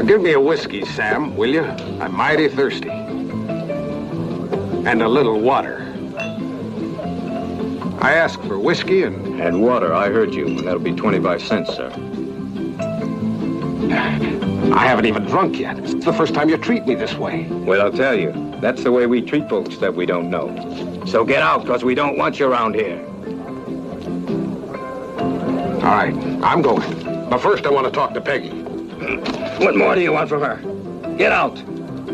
Give me a whiskey, Sam, will you? I'm mighty thirsty. And a little water. I asked for whiskey and... And water, I heard you. That'll be 25 cents, sir. I haven't even drunk yet. It's the first time you treat me this way. Well, I'll tell you. That's the way we treat folks that we don't know. So get out, because we don't want you around here. All right, I'm going. But first I want to talk to Peggy. What more do you want from her? Get out.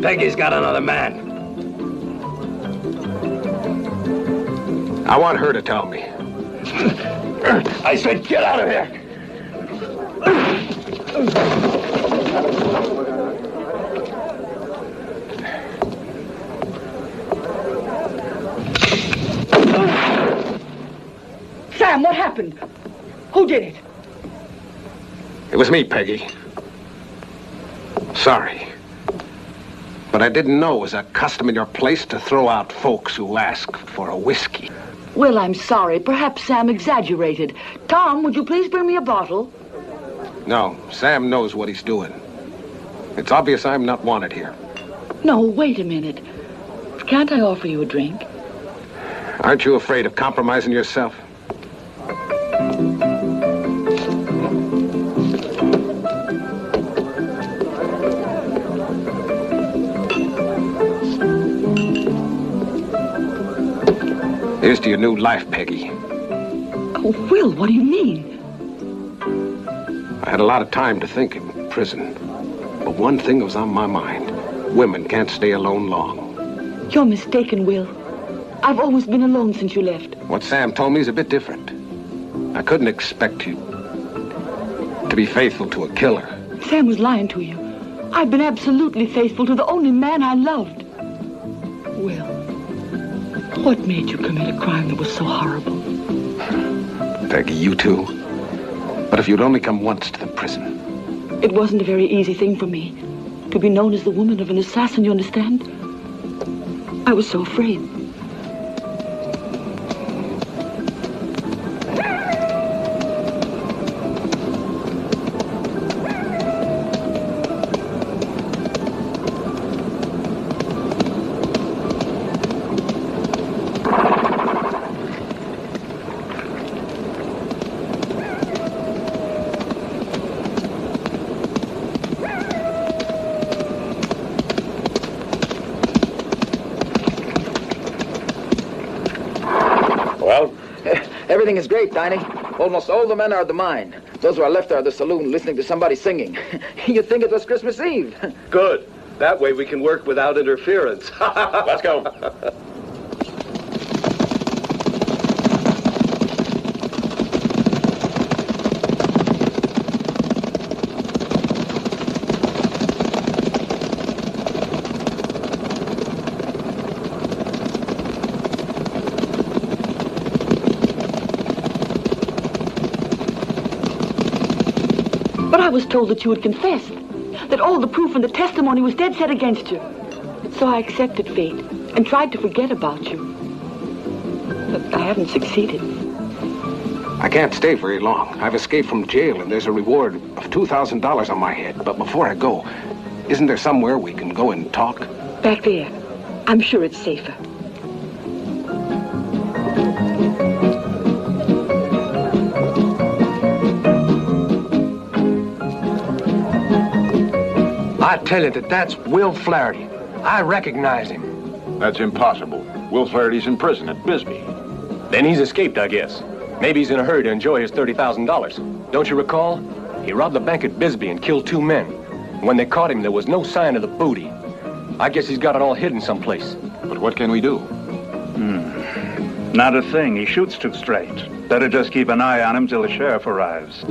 Peggy's got another man. I want her to tell me. I said get out of here. Sam, what happened? Who did it? It was me, Peggy. Sorry. But I didn't know it was a custom in your place to throw out folks who ask for a whiskey. Well, I'm sorry. Perhaps Sam exaggerated. Tom, would you please bring me a bottle? No, Sam knows what he's doing. It's obvious I'm not wanted here. No, wait a minute. Can't I offer you a drink? Aren't you afraid of compromising yourself? Here's to your new life, Peggy. Oh, Will, what do you mean? I had a lot of time to think in prison. But one thing was on my mind. Women can't stay alone long. You're mistaken, Will. I've always been alone since you left. What Sam told me is a bit different. I couldn't expect you to be faithful to a killer. Sam was lying to you. I've been absolutely faithful to the only man I loved. Will, what made you commit a crime that was so horrible? Peggy, you too. But if you'd only come once to the prison. It wasn't a very easy thing for me to be known as the woman of an assassin, you understand? I was so afraid. Everything is great, Diney. Almost all the men are at the mine. Those who are left are at the saloon listening to somebody singing. You'd think it was Christmas Eve. Good. That way we can work without interference. Let's go. But I was told that you had confessed, that all the proof and the testimony was dead set against you. So I accepted fate and tried to forget about you. But I haven't succeeded. I can't stay very long. I've escaped from jail and there's a reward of $2,000 on my head. But before I go, isn't there somewhere we can go and talk? Back there. I'm sure it's safer. I tell you that's Will Flaherty. I recognize him. That's impossible. Will Flaherty's in prison at Bisbee. Then he's escaped, I guess. Maybe he's in a hurry to enjoy his $30,000. Don't you recall? He robbed the bank at Bisbee and killed 2 men. When they caught him, there was no sign of the booty. I guess he's got it all hidden someplace. But what can we do? Not a thing. He shoots too straight. Better just keep an eye on him till the sheriff arrives.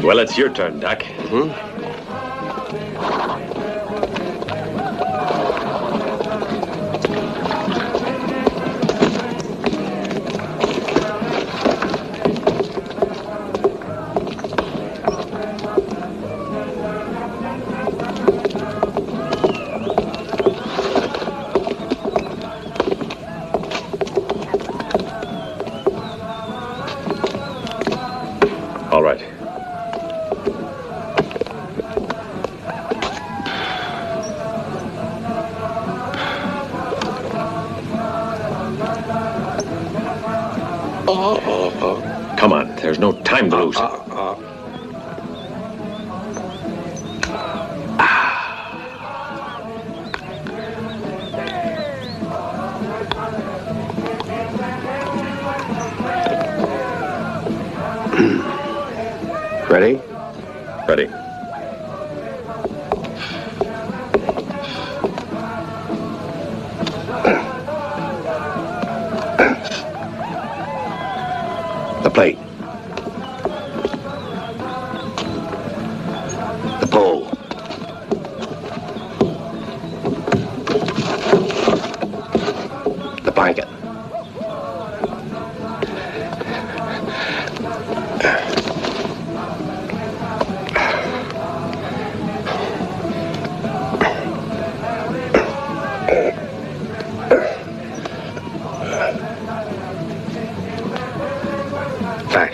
Well, it's your turn, Doc. All right. Come on, there's no time to lose. Ready? Ready. The plate. The pole. The blanket. Back.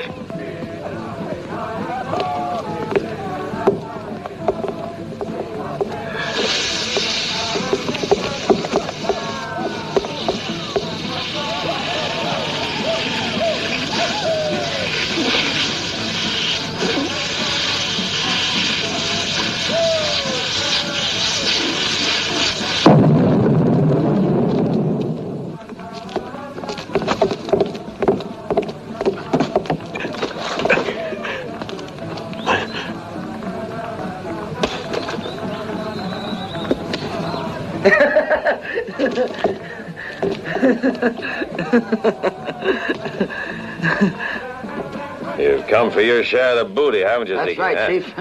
You've come for your share of the booty, haven't you, That's Zeke? right, huh? Chief.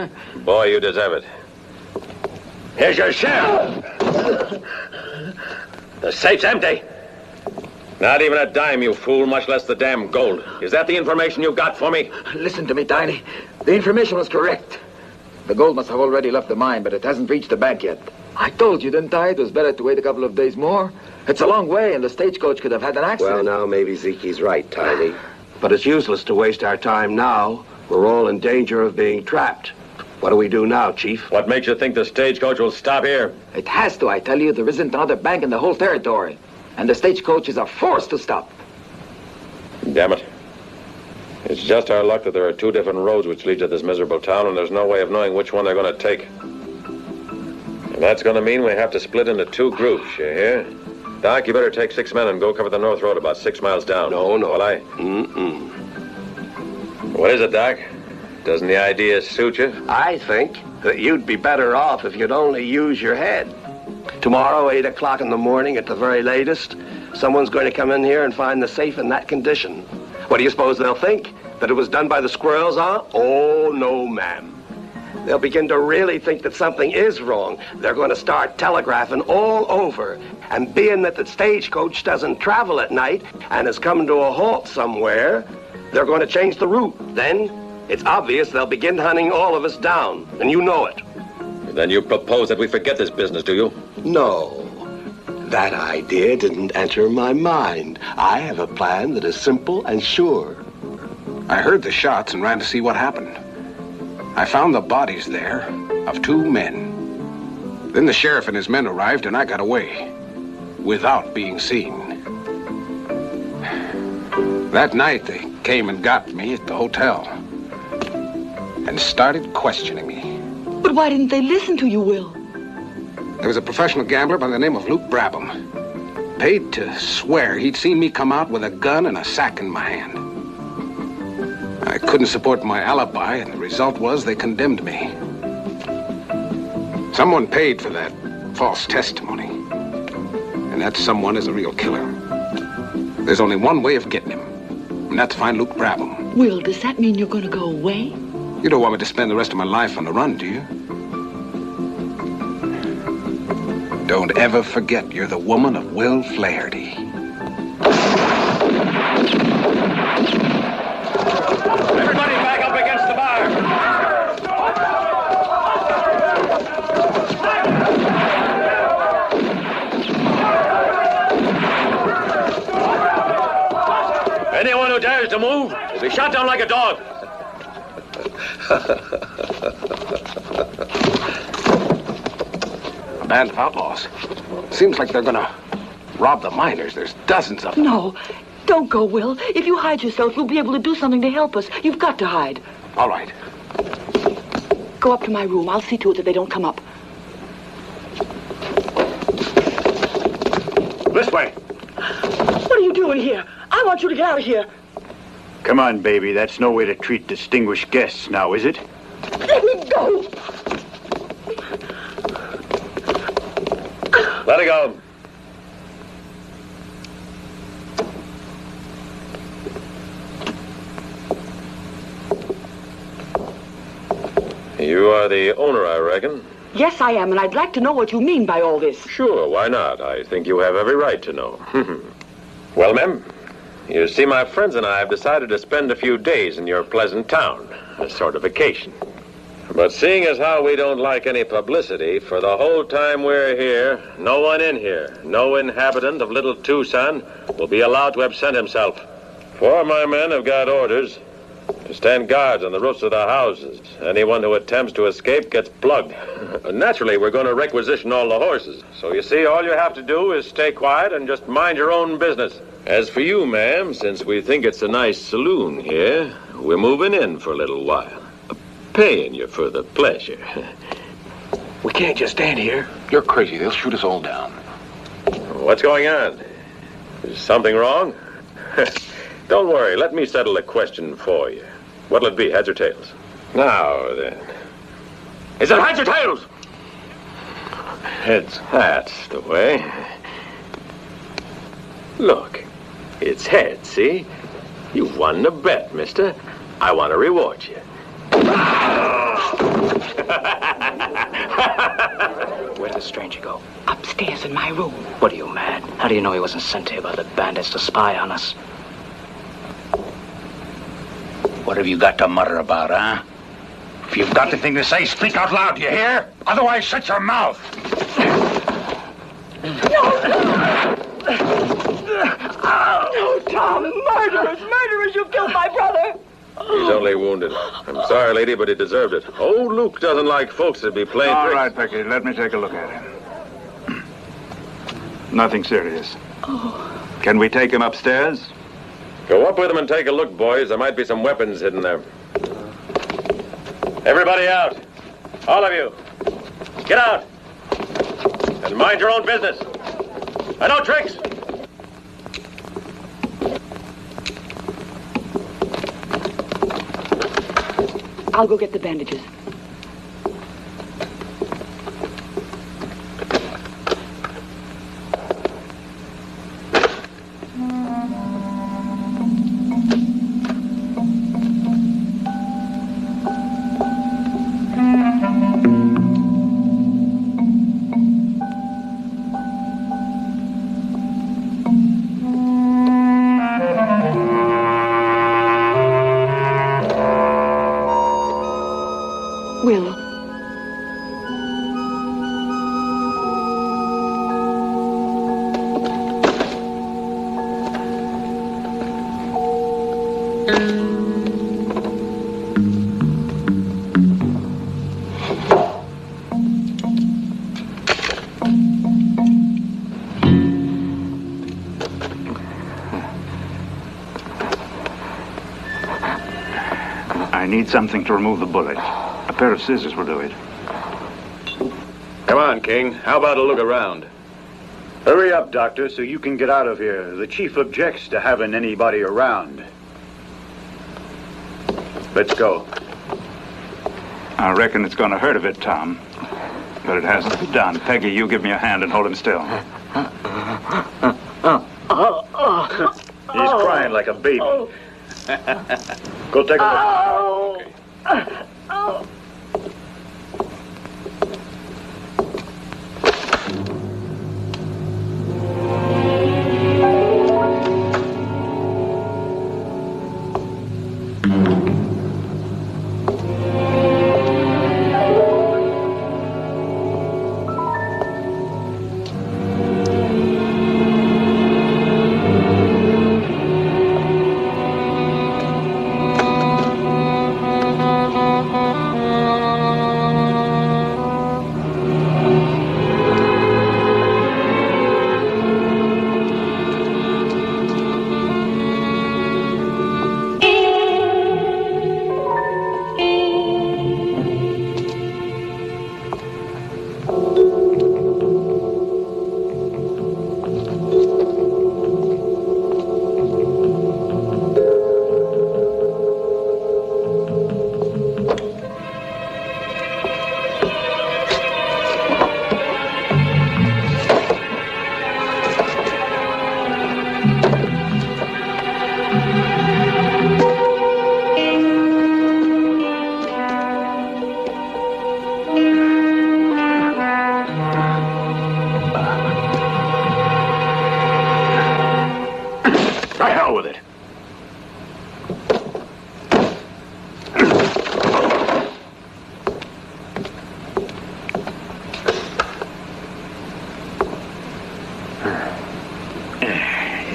Boy, you deserve it. Here's your share. The safe's empty. Not even a dime, you fool, much less the damn gold. Is that the information you got for me? Listen to me, Tiny. The information was correct. The gold must have already left the mine, but it hasn't reached the bank yet. I told you, didn't I? It was better to wait a couple of days more. It's a long way, and the stagecoach could have had an accident. Well, now, maybe Zeke's right, Tiny. But it's useless to waste our time now. We're all in danger of being trapped. What do we do now, Chief? What makes you think the stagecoach will stop here? It has to, I tell you. There isn't another bank in the whole territory. And the stagecoaches are forced to stop. Damn it. It's just our luck that there are two different roads which lead to this miserable town, and there's no way of knowing which one they're going to take. And that's going to mean we have to split into two groups, you hear? Doc, you better take 6 men and go cover the north road about 6 miles down. No. Well, What is it, Doc? Doesn't the idea suit you? I think that you'd be better off if you'd only use your head. Tomorrow, 8 o'clock in the morning at the very latest, someone's going to come in here and find the safe in that condition. What do you suppose they'll think? That it was done by the squirrels, huh? Oh, no, ma'am. They'll begin to really think that something is wrong. They're going to start telegraphing all over. And being that the stagecoach doesn't travel at night and has come to a halt somewhere, they're going to change the route. Then, it's obvious they'll begin hunting all of us down. And you know it. Then you propose that we forget this business, do you? No. That idea didn't enter my mind. I have a plan that is simple and sure. I heard the shots and ran to see what happened. I found the bodies there of 2 men. Then the sheriff and his men arrived and I got away without being seen. That night they came and got me at the hotel and started questioning me. But why didn't they listen to you, Will? There was a professional gambler by the name of Luke Brabham. Paid to swear he'd seen me come out with a gun and a sack in my hand. I couldn't support my alibi, and the result was they condemned me. Someone paid for that false testimony. And that someone is a real killer. There's only one way of getting him, and that's to find Luke Brabham. Will, does that mean you're going to go away? You don't want me to spend the rest of my life on the run, do you? Don't ever forget you're the woman of Will Flaherty. Everybody back up against the bar. Anyone who dares to move will be shot down like a dog. A band of outlaws. Seems like they're gonna rob the miners. There's dozens of them. No, don't go, Will. If you hide yourself, you'll be able to do something to help us. You've got to hide. All right. Go up to my room. I'll see to it that they don't come up. This way. What are you doing here? I want you to get out of here. Come on, baby. That's no way to treat distinguished guests now, is it? Let me go. Let it go. You are the owner, I reckon. Yes, I am, and I'd like to know what you mean by all this. Sure, why not? I think you have every right to know. Well, ma'am, you see, my friends and I have decided to spend a few days in your pleasant town, a sort of vacation. But seeing as how we don't like any publicity, for the whole time we're here, no one in here, no inhabitant of Little Tucson will be allowed to absent himself. 4 of my men have got orders to stand guards on the roofs of the houses. Anyone who attempts to escape gets plugged. Naturally, we're going to requisition all the horses. So you see, all you have to do is stay quiet and just mind your own business. As for you, ma'am, since we think it's a nice saloon here, we're moving in for a little while. Paying you for the pleasure. We can't just stand here. You're crazy. They'll shoot us all down. What's going on? Is something wrong? Don't worry, let me settle the question for you. What'll it be, heads or tails? Now, then. Is it heads or tails? Heads. That's the way. Look, it's heads, see? You've won the bet, mister. I want to reward you. Where did the stranger go? Upstairs in my room. What are you, mad? How do you know he wasn't sent here by the bandits to spy on us? What have you got to mutter about, huh? If you've got anything to say, speak out loud, do you hear? Otherwise, shut your mouth. No, Tom, murderers, murderers, you killed my brother. He's only wounded. I'm sorry, lady, but he deserved it. Old Luke doesn't like folks to be playing All tricks. right, Becky, let me take a look at him. Nothing serious. Oh. Can we take him upstairs? Go up with him and take a look, boys. There might be some weapons hidden there. Everybody out. All of you. Get out. And mind your own business. And no tricks. I'll go get the bandages. Will. I need something to remove the bullet. A pair of scissors will do it. Come on, King. How about a look around? Hurry up, Doctor, so you can get out of here. The chief objects to having anybody around. Let's go. I reckon it's going to hurt a bit, Tom. But it has to be done. Peggy, you give me a hand and hold him still. He's crying like a baby. Go take a look. Okay.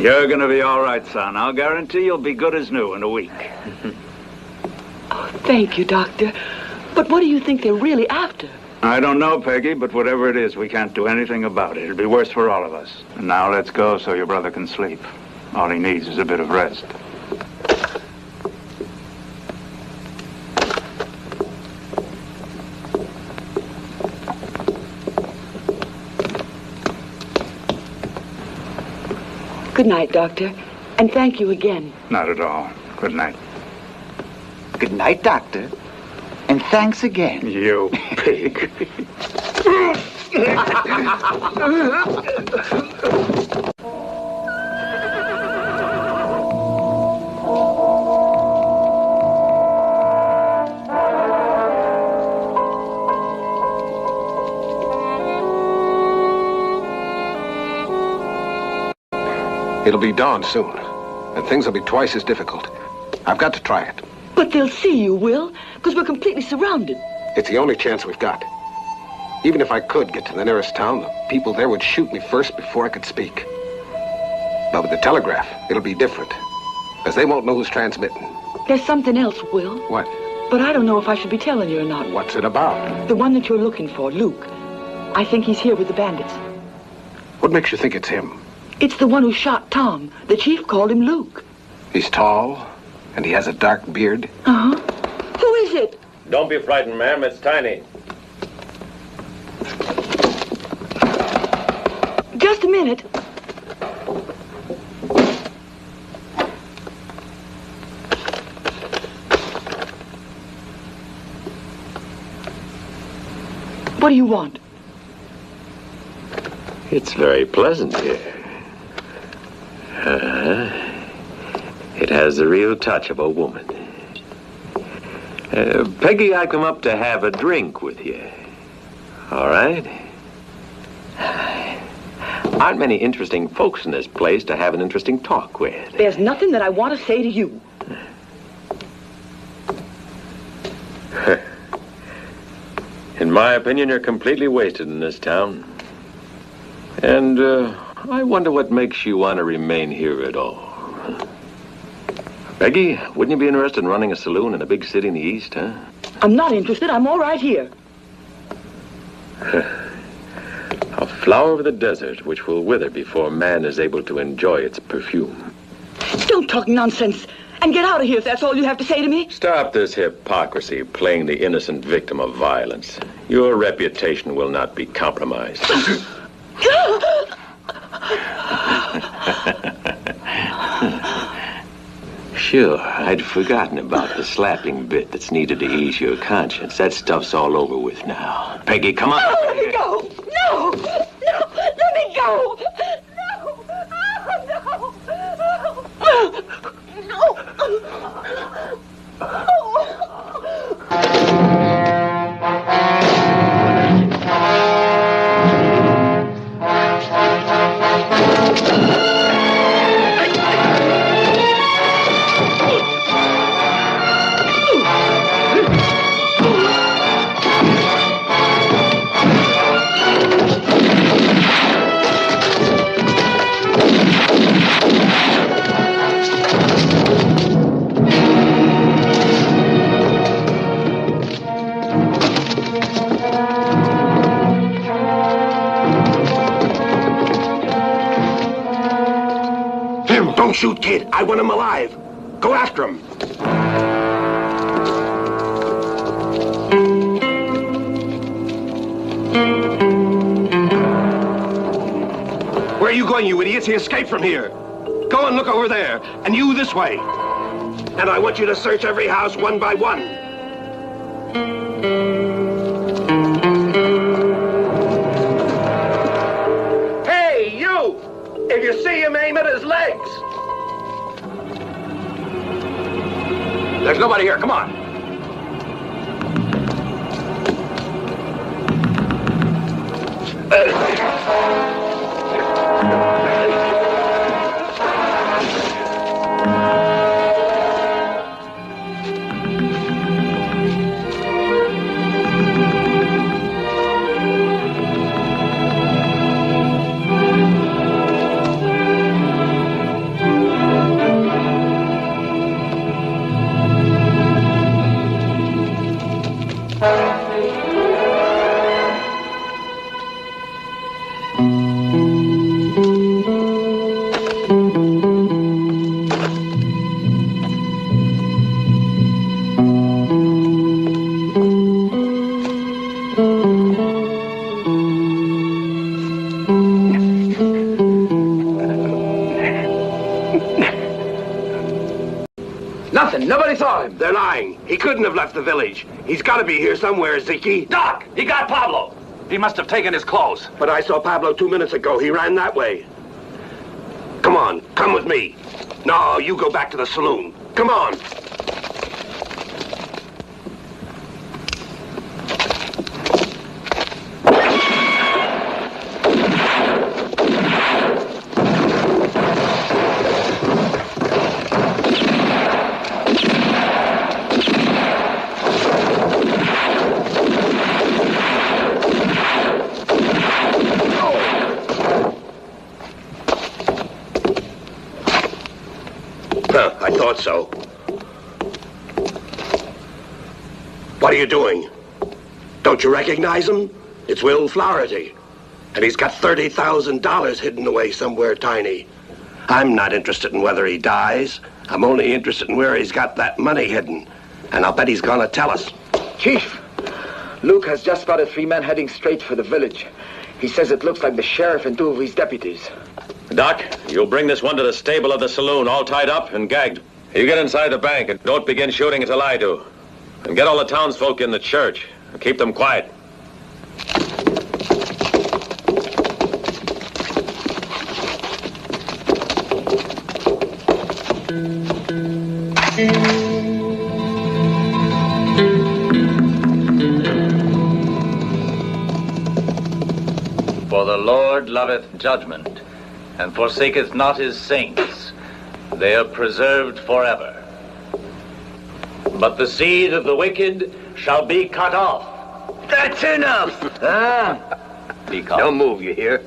You're gonna be all right, son. I'll guarantee you'll be good as new in a week. Oh, thank you, Doctor. But what do you think they're really after? I don't know, Peggy, but whatever it is, we can't do anything about it. It'll be worse for all of us. And now let's go so your brother can sleep. All he needs is a bit of rest. Good night, Doctor. And thank you again. Not at all. Good night. Good night, Doctor. And thanks again. You pig. It'll be dawn soon, and things will be twice as difficult. I've got to try it. But they'll see you, Will, because we're completely surrounded. It's the only chance we've got. Even if I could get to the nearest town, the people there would shoot me first before I could speak. But with the telegraph, it'll be different, as they won't know who's transmitting. There's something else, Will. What? But I don't know if I should be telling you or not. What's it about? The one that you're looking for, Luke. I think he's here with the bandits. What makes you think it's him? It's the one who shot Tom. The chief called him Luke. He's tall, and he has a dark beard. Uh-huh. Who is it? Don't be frightened, ma'am. It's Tiny. Just a minute. What do you want? It's very pleasant here. It has the real touch of a woman. Peggy, I come up to have a drink with you. All right? Aren't many interesting folks in this place to have an interesting talk with. There's nothing that I want to say to you. In my opinion, you're completely wasted in this town. And, I wonder what makes you want to remain here at all. Peggy, wouldn't you be interested in running a saloon in a big city in the East, huh? I'm not interested. I'm all right here. A flower of the desert which will wither before man is able to enjoy its perfume. Don't talk nonsense. And get out of here if that's all you have to say to me. Stop this hypocrisy, playing the innocent victim of violence. Your reputation will not be compromised. Sure, I'd forgotten about the slapping bit that's needed to ease your conscience. That stuff's all over with now. Peggy, come on. No, let me go. No, no, let me go. No, oh, no. Don't shoot, kid. I want him alive. Go after him. Where are you going, you idiots? He escaped from here. Go and look over there. And you this way. And I want you to search every house one by one. Hey, you! If you see him, aim at his legs. There's nobody here. Come on. Nobody saw him. They're lying. He couldn't have left the village. He's got to be here somewhere, Ziki. Doc, he got Pablo. He must have taken his clothes. But I saw Pablo 2 minutes ago. He ran that way. Come on, come with me. No, you go back to the saloon. Come on. so. What are you doing? Don't you recognize him? It's Will Flaherty. And he's got $30,000 hidden away somewhere tiny. I'm not interested in whether he dies. I'm only interested in where he's got that money hidden. And I'll bet he's gonna tell us. Chief, Luke has just spotted 3 men heading straight for the village. He says it looks like the sheriff and 2 of his deputies. Doc, you'll bring this one to the stable of the saloon, all tied up and gagged. You get inside the bank and don't begin shooting until I do. And get all the townsfolk in the church and keep them quiet. For the Lord loveth judgment, and forsaketh not his saints. They are preserved forever. But the seed of the wicked shall be cut off. That's enough! Be calm. Don't move, you hear?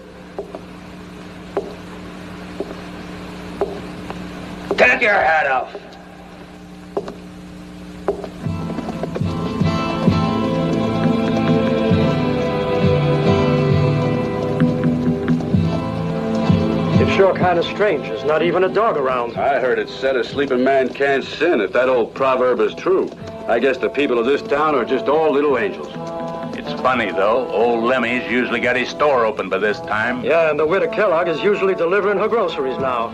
Take your hat off. It's sure kind of strange. There's not even a dog around. I heard it said a sleeping man can't sin, if that old proverb is true. I guess the people of this town are just all little angels. It's funny, though. Old Lemmy's usually got his store open by this time. Yeah, and the widow Kellogg is usually delivering her groceries now.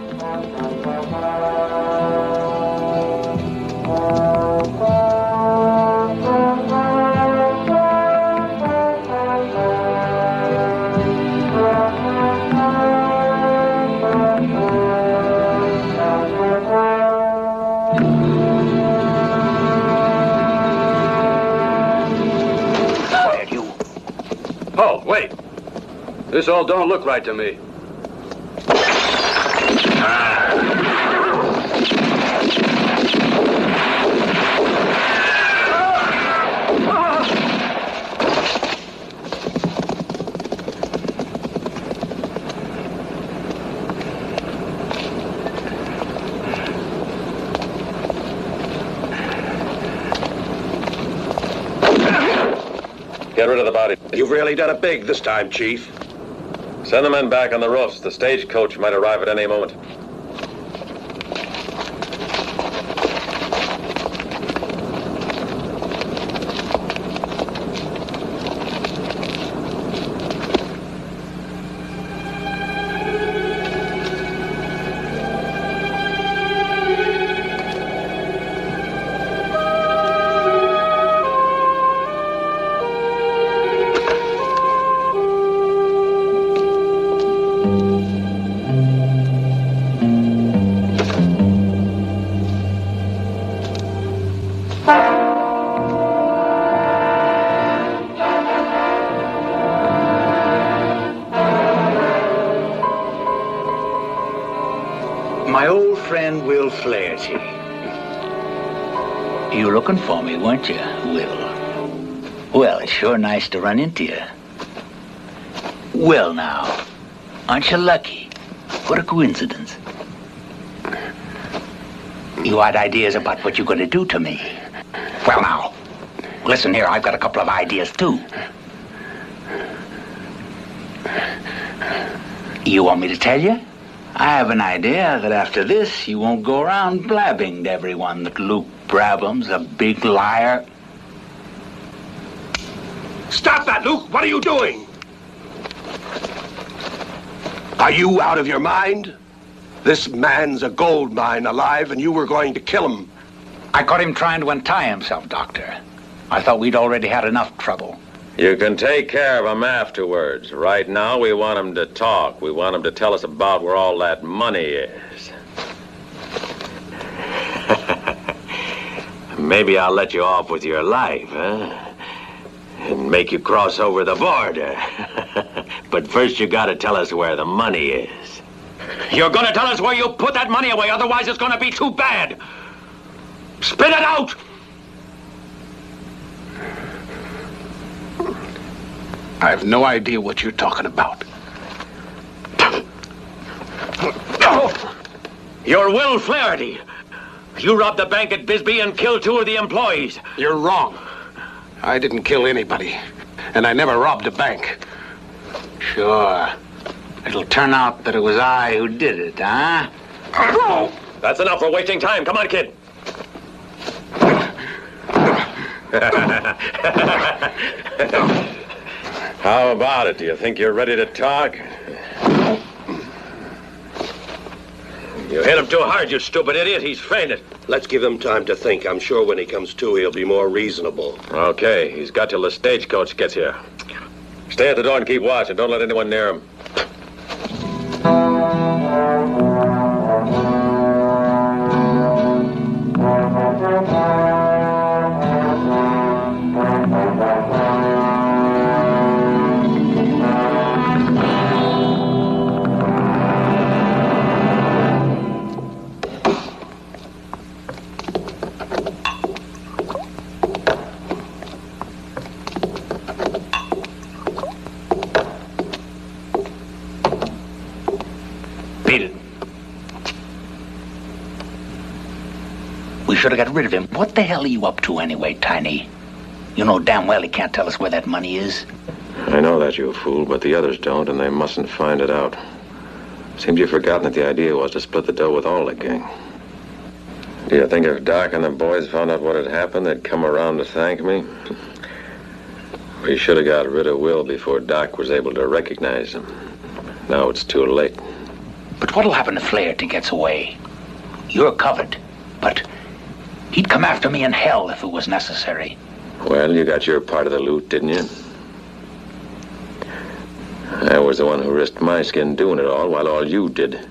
Oh, wait. This all don't look right to me. Get rid of the body. You've really done it big this time, Chief. Send the men back on the roofs. The stagecoach might arrive at any moment. My old friend, Will Flaherty. You were looking for me, weren't you, Will? Well, it's sure nice to run into you. Well, now, aren't you lucky? What a coincidence. You had ideas about what you're going to do to me. Well, now, listen here, I've got a couple of ideas, too. You want me to tell you? I have an idea that after this, you won't go around blabbing to everyone that Luke Brabham's a big liar. Stop that, Luke! What are you doing? Are you out of your mind? This man's a gold mine alive, and you were going to kill him. I caught him trying to untie himself, Doctor. I thought we'd already had enough trouble. You can take care of him afterwards. Right now, we want him to talk. We want him to tell us about where all that money is. Maybe I'll let you off with your life, huh? And make you cross over the border. But first, you gotta tell us where the money is. You're gonna tell us where you put that money away, otherwise it's gonna be too bad. Spit it out! I have no idea what you're talking about. You're Will Flaherty. You robbed the bank at Bisbee and killed 2 of the employees. You're wrong. I didn't kill anybody, and I never robbed a bank. Sure. It'll turn out that it was I who did it, huh? That's enough. We're wasting time. Come on, kid. How about it? Do you think you're ready to talk? You hit him too hard, you stupid idiot. He's fainted. Let's give him time to think. I'm sure when he comes to, he'll be more reasonable. Okay, he's got till the stagecoach gets here. Stay at the door and keep watch, and don't let anyone near him. Should have got rid of him. What the hell are you up to anyway, Tiny? You know damn well he can't tell us where that money is. I know that, you fool, but the others don't, and they mustn't find it out. Seems you've forgotten that the idea was to split the dough with all the gang. Do you think if Doc and the boys found out what had happened, they'd come around to thank me? We should have got rid of Will before Doc was able to recognize him. Now it's too late. But what'll happen if Flaherty gets away? You're covered, but he'd come after me in hell if it was necessary. Well, you got your part of the loot, didn't you? I was the one who risked my skin doing it all, while all you did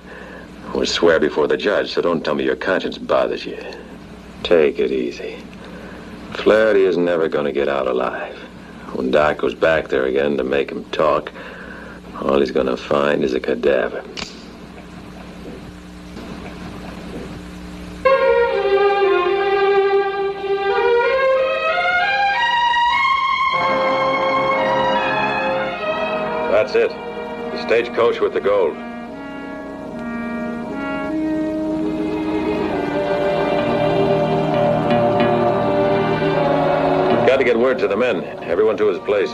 was swear before the judge, so don't tell me your conscience bothers you. Take it easy. Flaherty is never going to get out alive. When Doc goes back there again to make him talk, all he's going to find is a cadaver. That's it. The stagecoach with the gold. Got to get word to the men. Everyone to his place.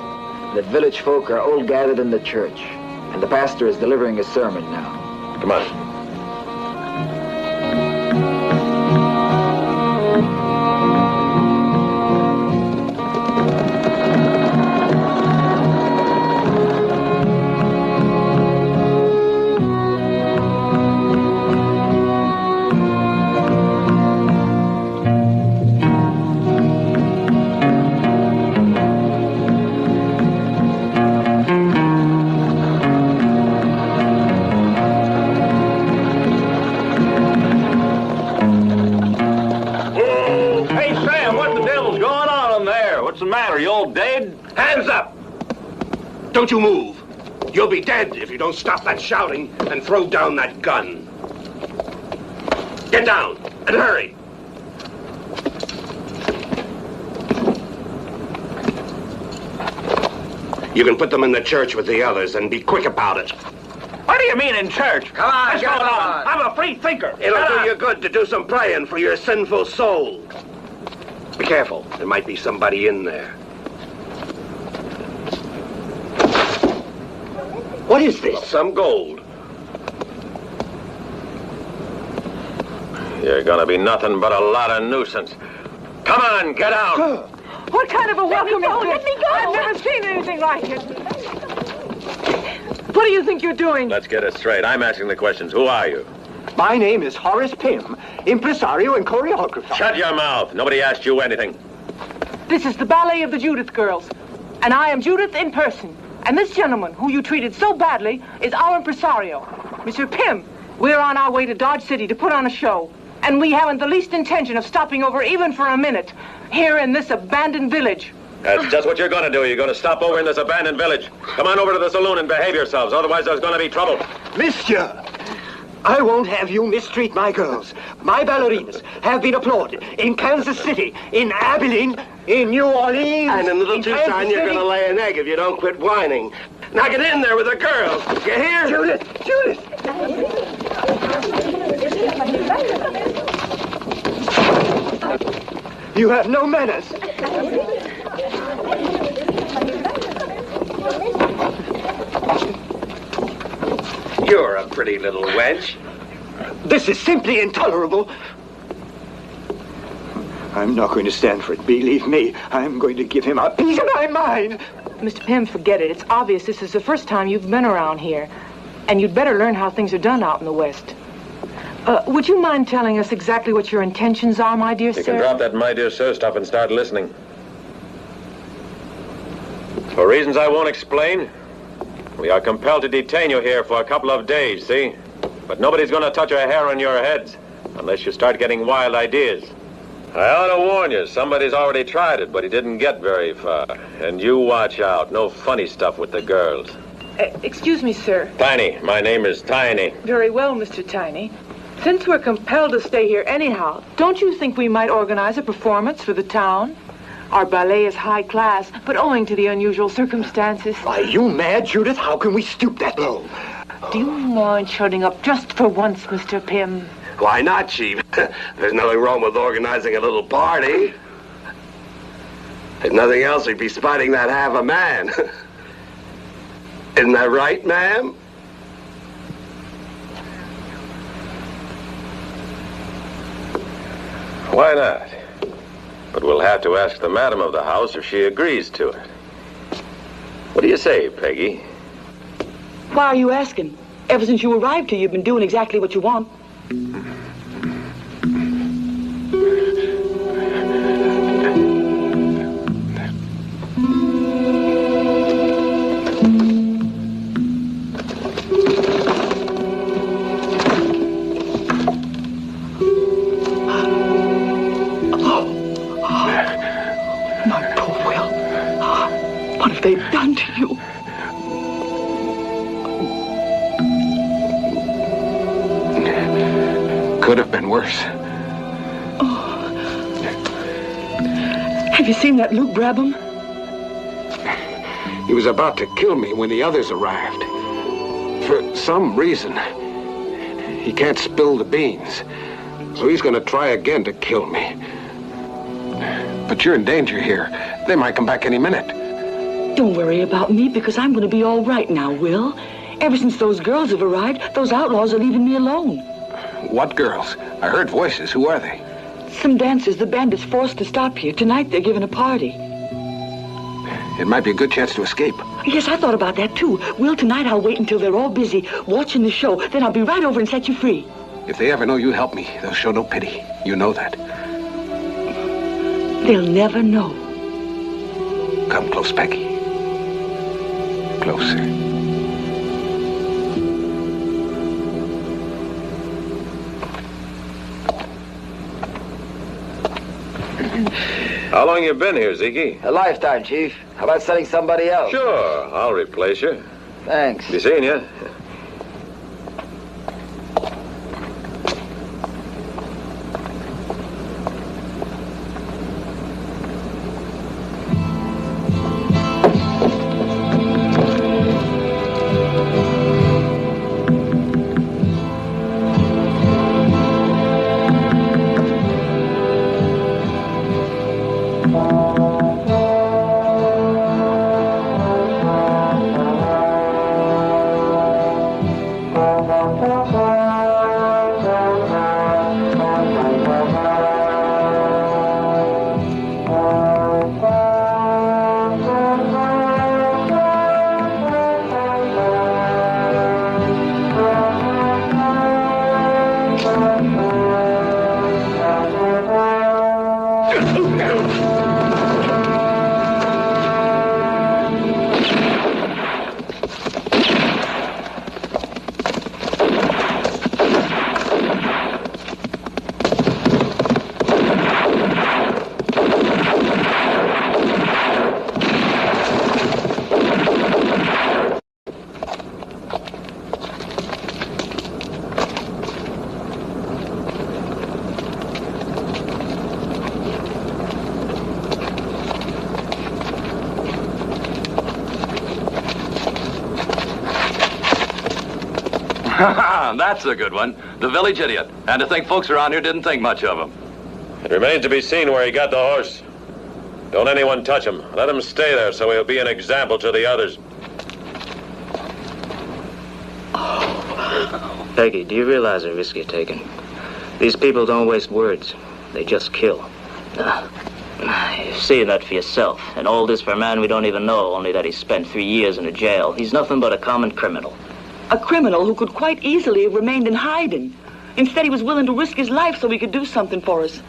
The village folk are all gathered in the church, and the pastor is delivering his sermon now. Come on. Don't you move. You'll be dead if you don't stop that shouting and throw down that gun. Get down, and hurry. You can put them in the church with the others and be quick about it. What do you mean in church? Come on, What's going on? I'm a free thinker. It'll do you good to do some praying for your sinful soul. Be careful. There might be somebody in there. What is this? Some gold. You're gonna be nothing but a lot of nuisance. Come on, get out! What kind of a welcome is this? Let me go! I've never seen anything like it. What do you think you're doing? Let's get it straight. I'm asking the questions. Who are you? My name is Horace Pym, impresario and choreographer. Shut your mouth. Nobody asked you anything. This is the ballet of the Judith girls, and I am Judith in person. And this gentleman, who you treated so badly, is our impresario. Monsieur Pym, we're on our way to Dodge City to put on a show. And we haven't the least intention of stopping over even for a minute here in this abandoned village. That's just what you're going to do. You're going to stop over in this abandoned village. Come on over to the saloon and behave yourselves. Otherwise, there's going to be trouble. Monsieur, I won't have you mistreat my girls. My ballerinas have been applauded in Kansas City, in Abilene, in New Orleans. And in Little Tucson, you're going to lay an egg if you don't quit whining. Now get in there with the girls. You hear? Judith! Judith! You have no manners. You're a pretty little wench. This is simply intolerable. I'm not going to stand for it, believe me. I'm going to give him a piece of my mind. Mr. Pym, forget it. It's obvious this is the first time you've been around here. And you'd better learn how things are done out in the West. Would you mind telling us exactly what your intentions are, my dear sir? You can drop that "my dear sir" stuff and start listening. For reasons I won't explain, we are compelled to detain you here for a couple of days, see? But nobody's going to touch a hair on your heads unless you start getting wild ideas. I ought to warn you, somebody's already tried it, but he didn't get very far. And you watch out. No funny stuff with the girls. Excuse me, sir. Tiny. My name is Tiny. Very well, Mr. Tiny. Since we're compelled to stay here anyhow, don't you think we might organize a performance for the town? Our ballet is high class, but owing to the unusual circumstances... Are you mad, Judith? How can we stoop that low? Do you mind shutting up just for once, Mr. Pym? Why not, Chief? There's nothing wrong with organizing a little party. If nothing else, we'd be spiting that half a man. Isn't that right, ma'am? Why not? But we'll have to ask the madam of the house if she agrees to it. What do you say, Peggy? Why are you asking? Ever since you arrived here, you've been doing exactly what you want. They've done to you. Could have been worse. Oh. Have you seen that Luke Brabham? He was about to kill me when the others arrived. For some reason, he can't spill the beans. So he's going to try again to kill me. But you're in danger here. They might come back any minute. Don't worry about me, because I'm going to be all right now, Will. Ever since those girls have arrived, those outlaws are leaving me alone. What girls? I heard voices. Who are they? Some dancers the bandits forced to stop here. Tonight they're giving a party. It might be a good chance to escape. Yes, I thought about that, too. Will, tonight I'll wait until they're all busy watching the show. Then I'll be right over and set you free. If they ever know you helped me, they'll show no pity. You know that. They'll never know. Come close, Peggy. Closer. How long you been here, Zeke? A lifetime, Chief. How about sending somebody else? Sure, I'll replace you. Thanks. Be seeing you. That's a good one. The village idiot. And to think folks around here didn't think much of him. It remains to be seen where he got the horse. Don't anyone touch him. Let him stay there so he'll be an example to the others. Peggy, do you realize the risk you're taking? These people don't waste words. They just kill. You're seeing that for yourself. And all this for a man we don't even know, only that he spent 3 years in a jail. He's nothing but a common criminal. A criminal who could quite easily have remained in hiding. Instead, he was willing to risk his life so he could do something for us.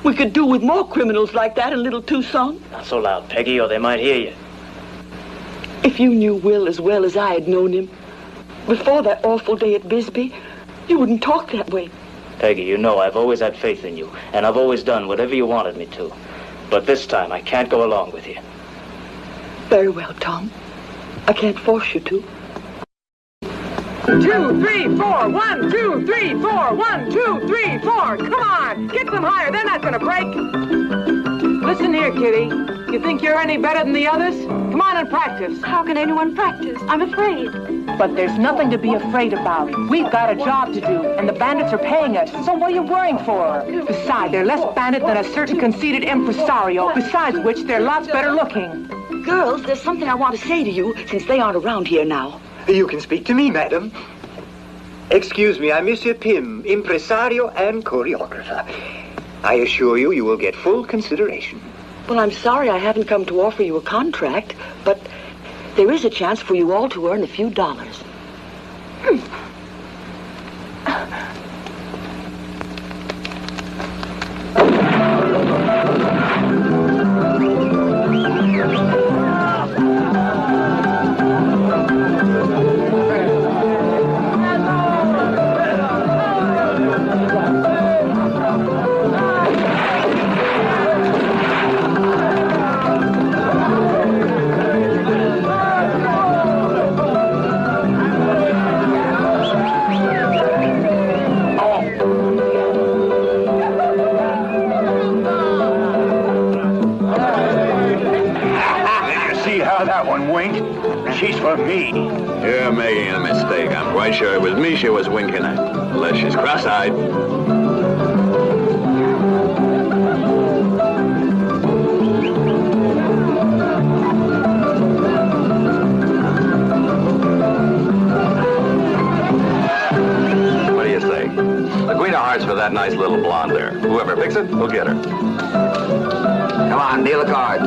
We could do with more criminals like that in Little Tucson. Not so loud, Peggy, or they might hear you. If you knew Will as well as I had known him, before that awful day at Bisbee, you wouldn't talk that way. Peggy, you know I've always had faith in you, and I've always done whatever you wanted me to. But this time, I can't go along with you. Very well, Tom. I can't force you to. 2, 3, 4. 1, 2, 3, 4. 1, 2, 3, 4. Come on, get them higher. They're not gonna break. Listen here, Kitty. You think you're any better than the others? Come on and practice. How can anyone practice? I'm afraid. But there's nothing to be afraid about. We've got a job to do, and the bandits are paying us. So what are you worrying for? Besides, they're less bandit than a certain conceited impresario, besides which they're lots better looking. Girls, there's something I want to say to you, since they aren't around here now. You can speak to me, madam. Excuse me, I'm Monsieur Pym, impresario and choreographer. I assure you, you will get full consideration. Well, I'm sorry I haven't come to offer you a contract, but there is a chance for you all to earn a few dollars. She's for me. You're making a mistake. I'm quite sure it was me she was winking at. Unless she's cross-eyed. What do you say? A queen of hearts for that nice little blonde there. Whoever picks it, will get her. Come on, deal the cards.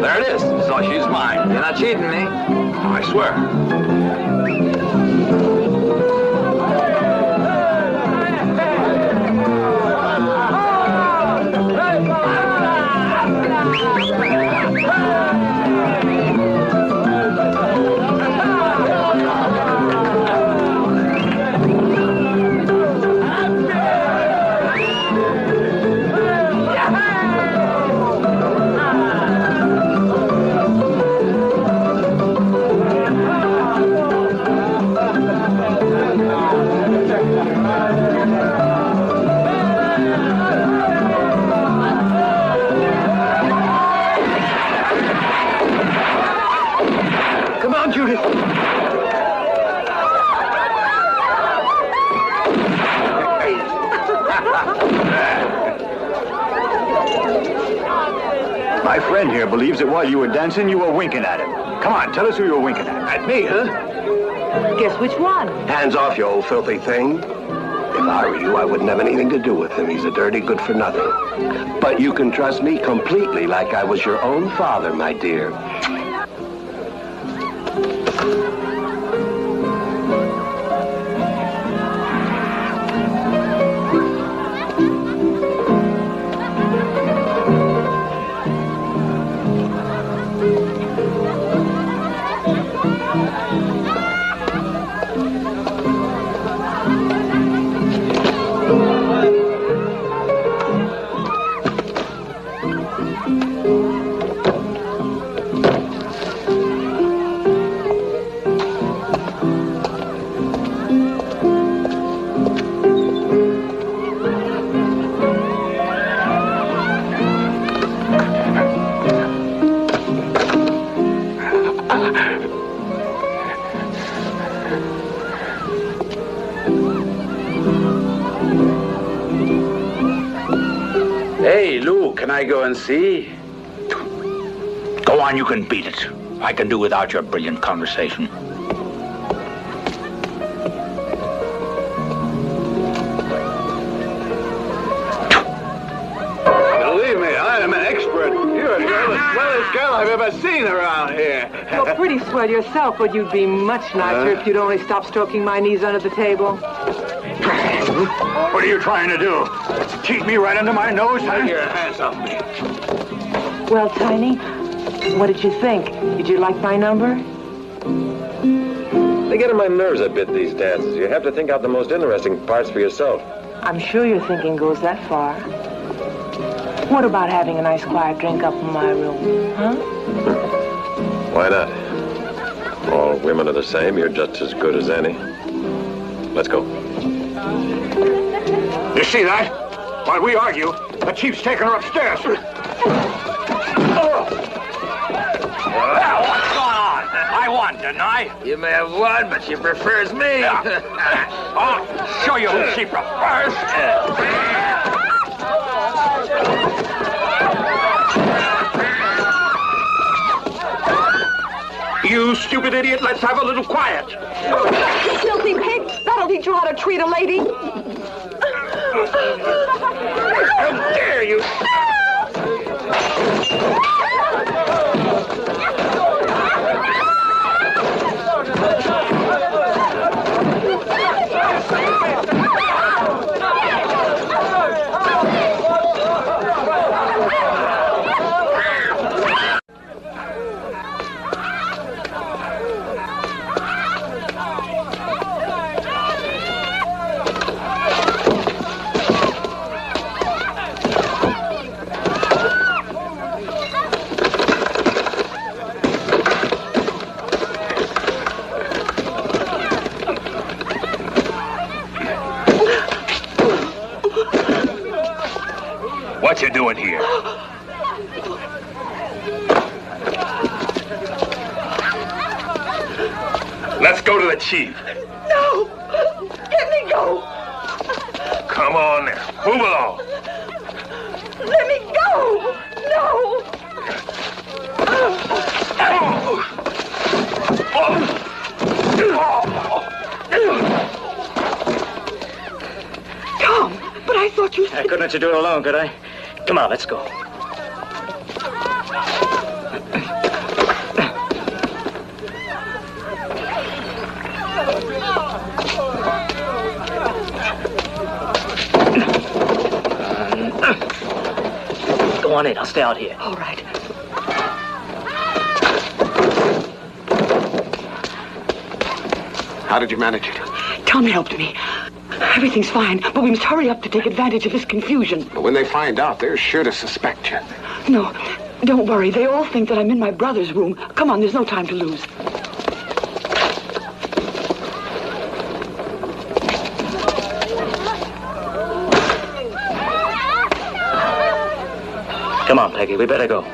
There it is. So she's mine. You're not cheating me. I swear. My friend here believes that while you were dancing, you were winking at him. Come on, tell us who you were winking at. At me, huh? Guess which one? Hands off, you old filthy thing. If I were you, I wouldn't have anything to do with him. He's a dirty good-for-nothing. But you can trust me completely like I was your own father, my dear. Can I go and see? Go on, you can beat it. I can do without your brilliant conversation. Believe me, I am an expert. You're the swellest girl I've ever seen around here. You're pretty swell yourself, but you'd be much nicer if you'd only stop stroking my knees under the table. What are you trying to do? Keep me right under my nose, huh? Take your hands off me. Well, Tiny, what did you think? Did you like my number? They get on my nerves a bit, these dances. You have to think out the most interesting parts for yourself. I'm sure your thinking goes that far. What about having a nice quiet drink up in my room, huh? Why not? All women are the same. You're just as good as any. Let's go. You see that? While we argue, the chief's taking her upstairs. What's going on? I won, didn't I? You may have won, but she prefers me. I'll show you who she prefers. You stupid idiot, let's have a little quiet. You filthy pig! That'll teach you how to treat a lady! How dare you! What you doing here? Let's go to the chief. No! Let me go! Come on now. Move along. Let me go! No! Tom, but I thought you said... Couldn't let you do it alone, could I? Come on, let's go. Go on in, I'll stay out here. All right. How did you manage it? Tom helped me. Everything's fine, but we must hurry up to take advantage of this confusion. But when they find out, they're sure to suspect you. No, don't worry. They all think that I'm in my brother's room. Come on, there's no time to lose. Come on, Peggy, we better go.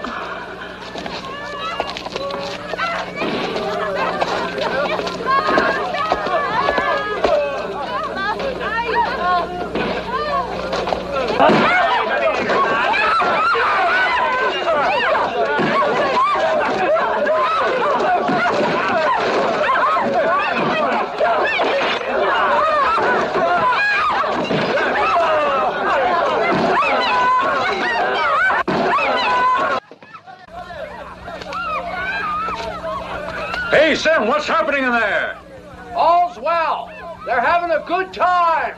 Hey, Sim, what's happening in there? All's well. They're having a good time.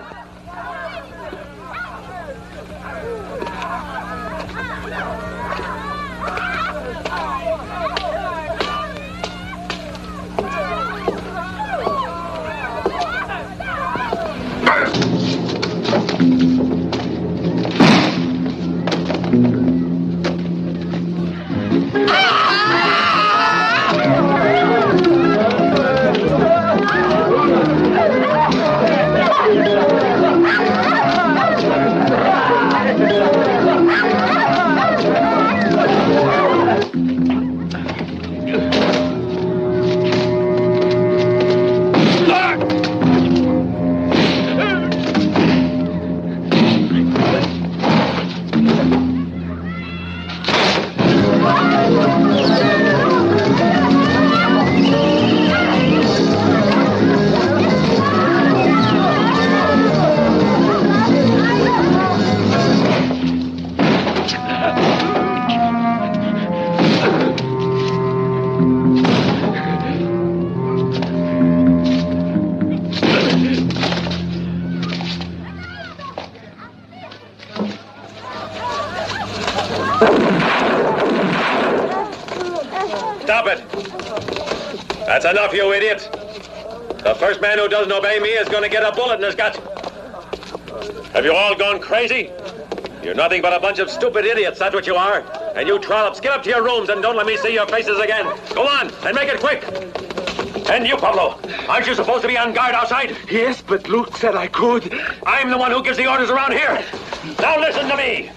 That's enough, you idiot. The first man who doesn't obey me is going to get a bullet in his gut. Have you all gone crazy? You're nothing but a bunch of stupid idiots, that's what you are. And you trollops, get up to your rooms and don't let me see your faces again. Go on, and make it quick. And you, Pablo, aren't you supposed to be on guard outside? Yes, but Luke said I could. I'm the one who gives the orders around here. Now listen to me.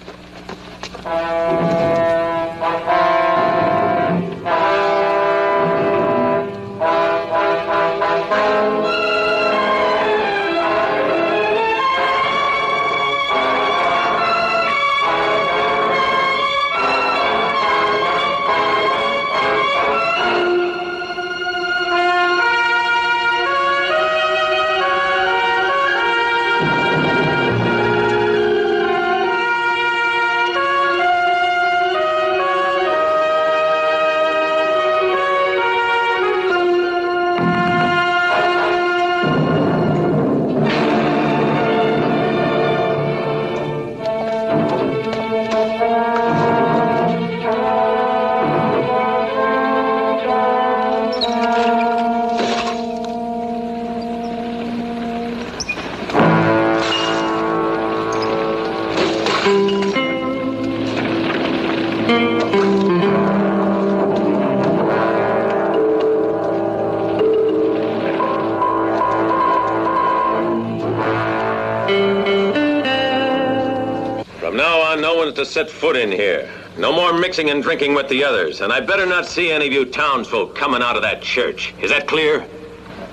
To set foot in here. No more mixing and drinking with the others, and I better not see any of you townsfolk coming out of that church. Is that clear?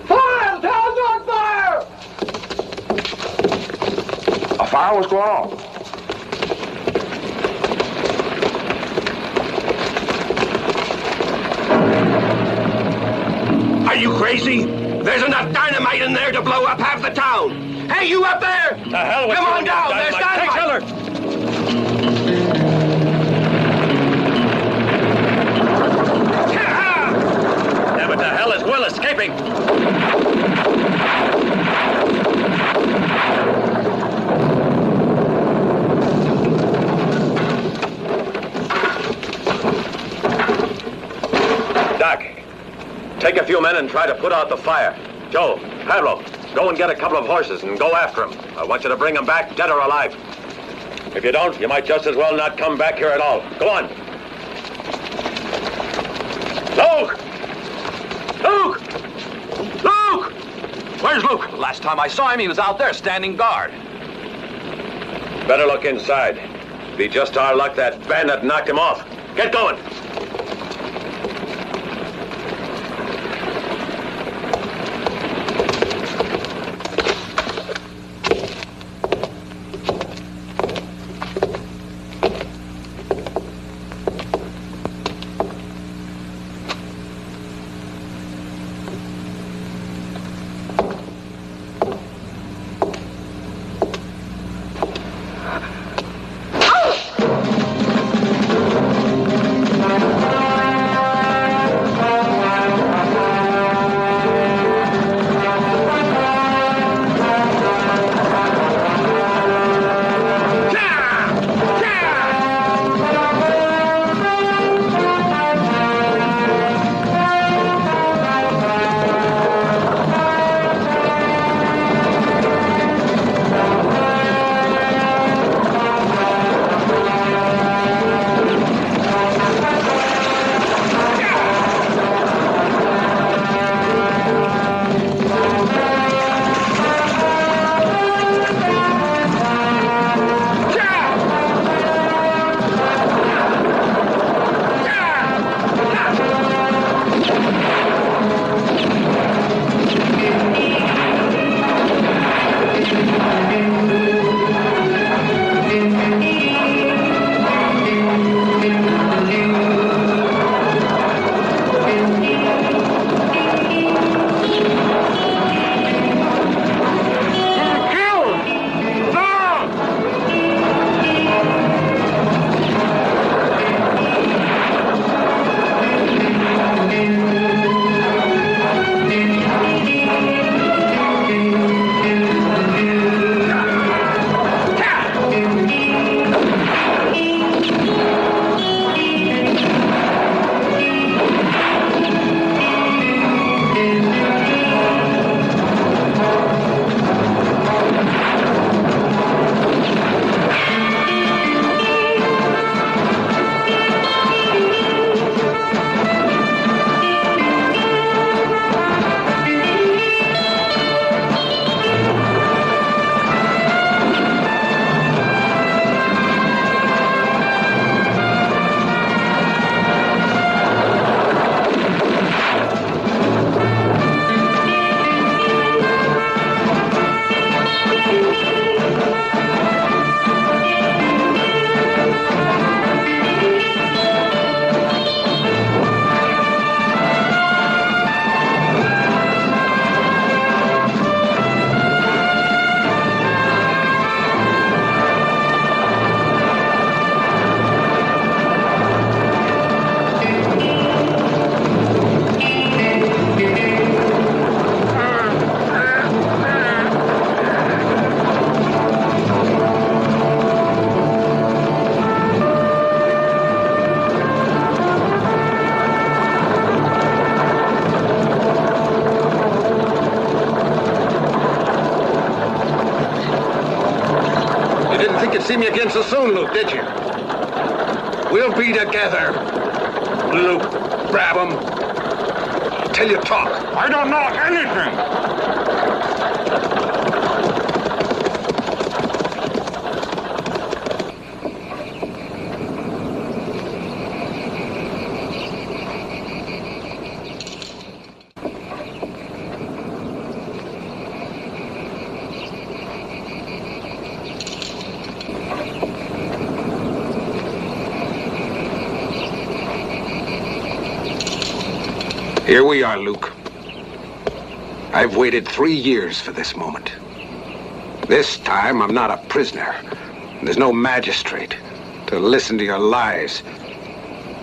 Fire! The town's on fire! A fire? What's going on? Are you crazy? There's enough dynamite in there to blow up half the town. Hey, you up there! The hell with Come you on down, there's dynamite! Take shelter! Damn it, the hell is Will escaping? Doc, take a few men and try to put out the fire. Joe, Pablo, go and get a couple of horses and go after them. I want you to bring them back dead or alive. If you don't, you might just as well not come back here at all. Go on. Luke! Luke! Luke! Where's Luke? Last time I saw him, he was out there standing guard. Better look inside. Be just our luck that bandit knocked him off. Get going. see me again so soon, Luke, did you? We'll be together, Luke Brabham. Till you talk. I don't know anything. Here we are, Luke. I've waited 3 years for this moment. This time, I'm not a prisoner. There's no magistrate to listen to your lies.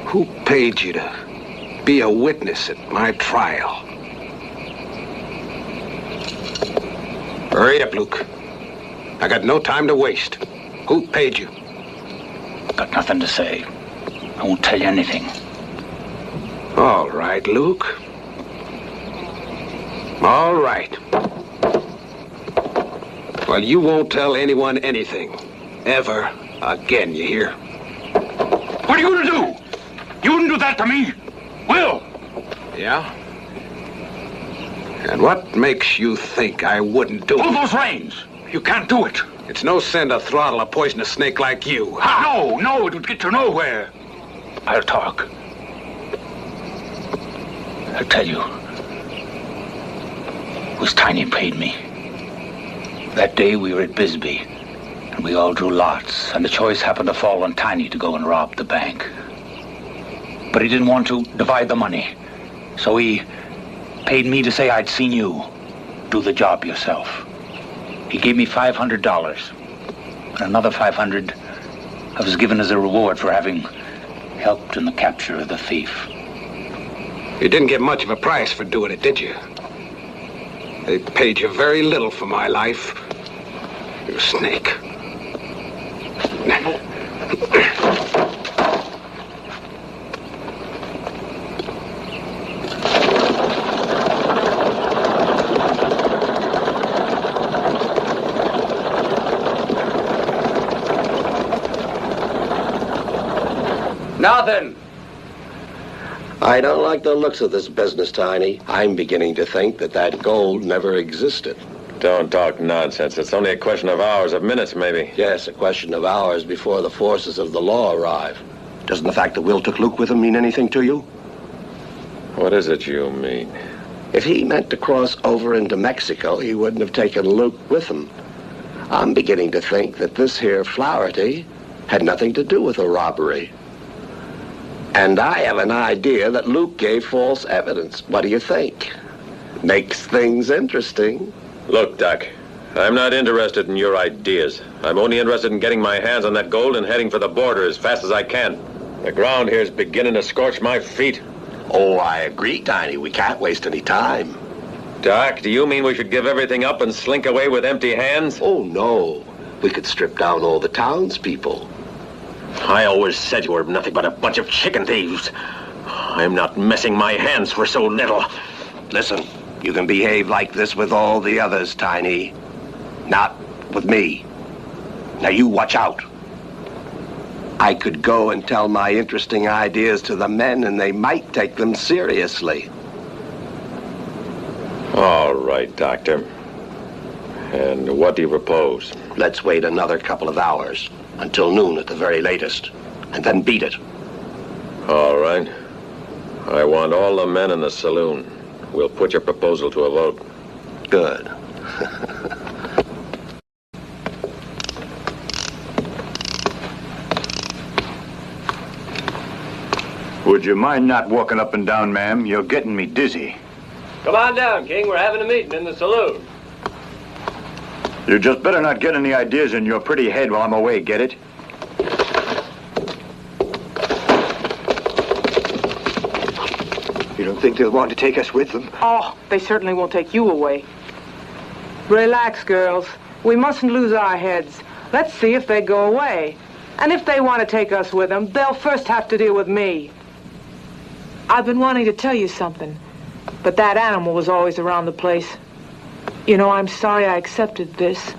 Who paid you to be a witness at my trial? Hurry up, Luke. I got no time to waste. Who paid you? Got nothing to say. I won't tell you anything. All right, Luke. All right. Well, you won't tell anyone anything. Ever again, you hear? What are you going to do? You wouldn't do that to me. Will? Yeah? And what makes you think I wouldn't do it? Pull those reins. You can't do it. It's no sin to throttle a poisonous snake like you. Ha! No, it would get you nowhere. I'll talk. I'll tell you. It was Tiny paid me. That day we were at Bisbee, and we all drew lots, and the choice happened to fall on Tiny to go and rob the bank. But he didn't want to divide the money, so he paid me to say I'd seen you. Do the job yourself. He gave me $500, and another $500 I was given as a reward for having helped in the capture of the thief. You didn't get much of a price for doing it, did you? They paid you very little for my life. You snake. Nothing. I don't like the looks of this business, Tiny. I'm beginning to think that gold never existed. Don't talk nonsense. It's only a question of hours, of minutes, maybe. Yes, a question of hours before the forces of the law arrive. Doesn't the fact that Will took Luke with him mean anything to you? What is it you mean? If he meant to cross over into Mexico, he wouldn't have taken Luke with him. I'm beginning to think that this here Flaherty had nothing to do with the robbery. And I have an idea that Luke gave false evidence. What do you think? Makes things interesting. Look, Doc, I'm not interested in your ideas. I'm only interested in getting my hands on that gold and heading for the border as fast as I can. The ground here is beginning to scorch my feet. Oh, I agree, Tiny. We can't waste any time. Doc, do you mean we should give everything up and slink away with empty hands? Oh, no. We could strip down all the townspeople. I always said you were nothing but a bunch of chicken thieves. I'm not messing my hands for so little. Listen, you can behave like this with all the others, Tiny. Not with me. Now you watch out. I could go and tell my interesting ideas to the men and they might take them seriously. All right, Doctor. And what do you propose? Let's wait another couple of hours. Until noon at the very latest. And then beat it. All right. I want all the men in the saloon. We'll put your proposal to a vote. Good. Would you mind not walking up and down, ma'am? You're getting me dizzy. Come on down, King. We're having a meeting in the saloon. You just better not get any ideas in your pretty head while I'm away, get it? You don't think they'll want to take us with them? Oh, they certainly won't take you away. Relax, girls. We mustn't lose our heads. Let's see if they go away. And if they want to take us with them, they'll first have to deal with me. I've been wanting to tell you something, but that animal was always around the place. You know, I'm sorry I accepted this.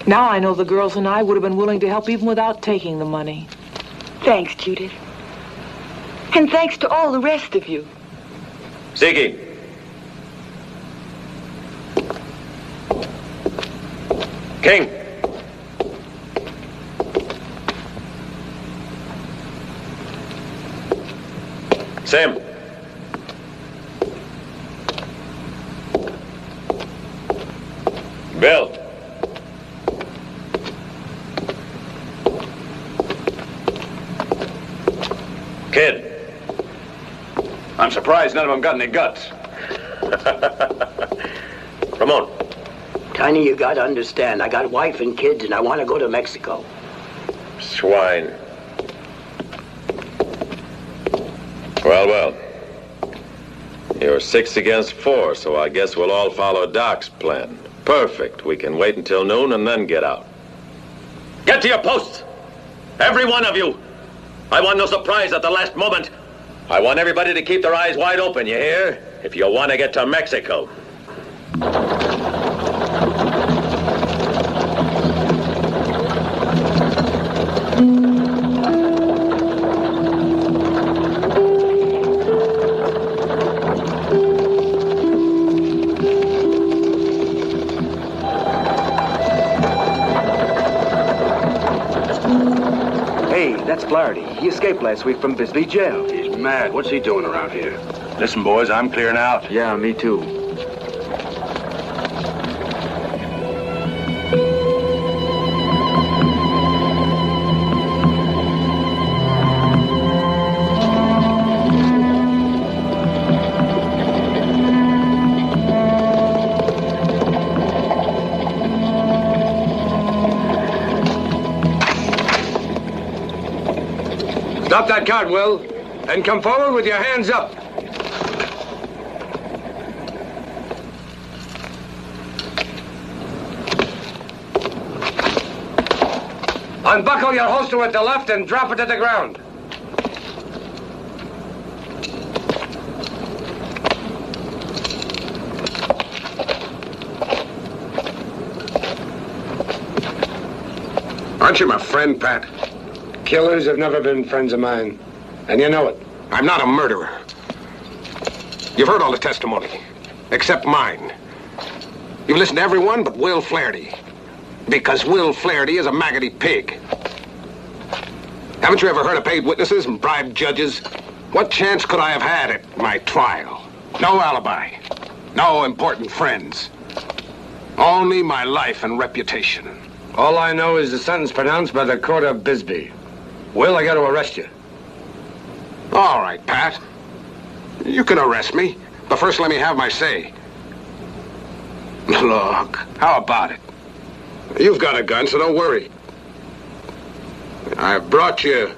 Now I know the girls and I would have been willing to help even without taking the money. Thanks, Judith. And thanks to all the rest of you. Ziggy. King. Sam. Bill. Kid. I'm surprised none of them got any guts. Ramon. Tiny, you gotta understand. I got a wife and kids, and I want to go to Mexico. Swine. Well. You're 6 against 4, so I guess we'll all follow Doc's plan. Perfect. We can wait until noon and then get out. Get to your posts! Every one of you! I want no surprise at the last moment. I want everybody to keep their eyes wide open, you hear? If you want to get to Mexico. That's Flaherty. He escaped last week from Bisbee jail. He's mad. What's he doing around here? Listen, boys, I'm clearing out. Yeah, me too. Stop that cart, Will, and come forward with your hands up. Unbuckle your holster with the left and drop it to the ground. Aren't you my friend, Pat? Killers have never been friends of mine, and you know it. I'm not a murderer. You've heard all the testimony, except mine. You've listened to everyone but Will Flaherty, because Will Flaherty is a maggoty pig. Haven't you ever heard of paid witnesses and bribed judges? What chance could I have had at my trial? No alibi, no important friends, only my life and reputation. All I know is the sentence pronounced by the court of Bisbee. Will, I got to arrest you. All right, Pat. You can arrest me, but first let me have my say. Look, how about it? You've got a gun, so don't worry. I've brought you